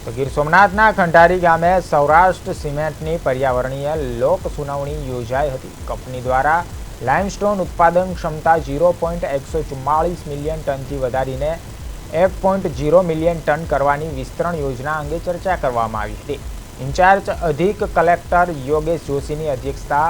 તો ગીર સોમનાથના ખંડારી ગામે સૌરાષ્ટ્ર સિમેન્ટની પર્યાવરણીય લોક સુનાવણી યોજાઈ હતી। કંપની દ્વારા લાઇમસ્ટોન ઉત્પાદન ક્ષમતા 0.144 મિલિયન ટનથી વધારીને 1.0 મિલિયન ટન કરવાની વિસ્તરણ યોજના અંગે ચર્ચા કરવામાં આવી હતી। ઇન્ચાર્જ અધિક કલેક્ટર યોગેશ જોશીની અધ્યક્ષતા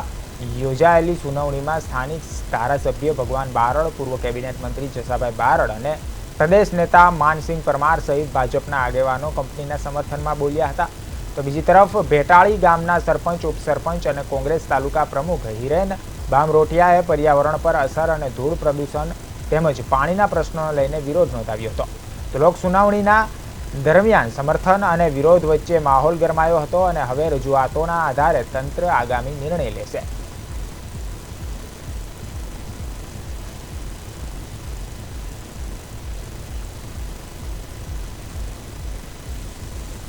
યોજાયેલી સુનાવણીમાં સ્થાનિક ધારાસભ્ય ભગવાન બારડ, પૂર્વ કેબિનેટ મંત્રી જસાભાઈ બારડ અને प्रदेश नेता मानसिंह परमार सहित भाजपा आगेवानो कंपनीना समर्थનમાં बोल्या हता। तो बीजी तरफ भेटाळी गामना सरपंच, उपसरपंच और कांग्रेस तालुका प्रमुख हिरेन बामरोटियाए पर्यावरण पर असर और धूळ प्रदूषण तेमज पाणीना प्रश्नों लईने विरोध नोंधाव्यो हतो। तो लोक सुनावणीना दरमियान समर्थन और विरोध वच्चे माहोल गरमायो हतो और हवे रजूआतोना आधारे तंत्र आगामी निर्णय लेशे।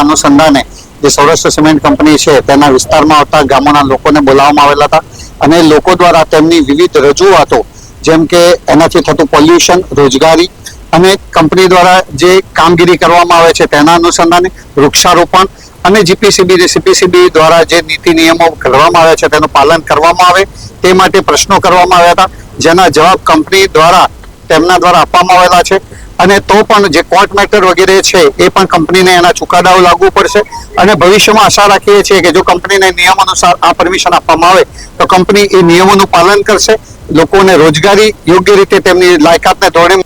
अनुसंधाने जे सौराष्ट्र सीमेंट कंपनी है तेना विस्तारमां आवता गामोना लोकोने बोलाववामां आवेला हता अने लोको द्वारा तेमनी विविध रजूआतो जेम के एनाथी थतुं पोल्यूशन, रोजगारी अने कंपनी द्वारा जे कामगीरी करवामां आवे छे तेना अनुसंधाने वृक्षारोपण अने सीपीसीबी द्वारा जे नीति नियमों घडवामां आव्या छे तेनुं पालन करवामां आवे ते माटे प्रश्नो करवामां आव्या हता, जेना जवाब कंपनी द्वारा तेमना द्वारा आपवामां आवेला छे। અને તો પણ જે કોર્ટ મેટર વગેરે છે એ પણ કંપનીને એના ચુકાદાઓ લાગુ પડશે અને ભવિષ્યમાં આશા રાખીએ છીએ કે જો કંપનીને નિયમ અનુસાર આ પરમિશન આપવામાં આવે તો કંપની એ નિયમોનું પાલન કરશે, લોકોને રોજગારી યોગ્ય રીતે તેમની લાયકાતને ધોરણે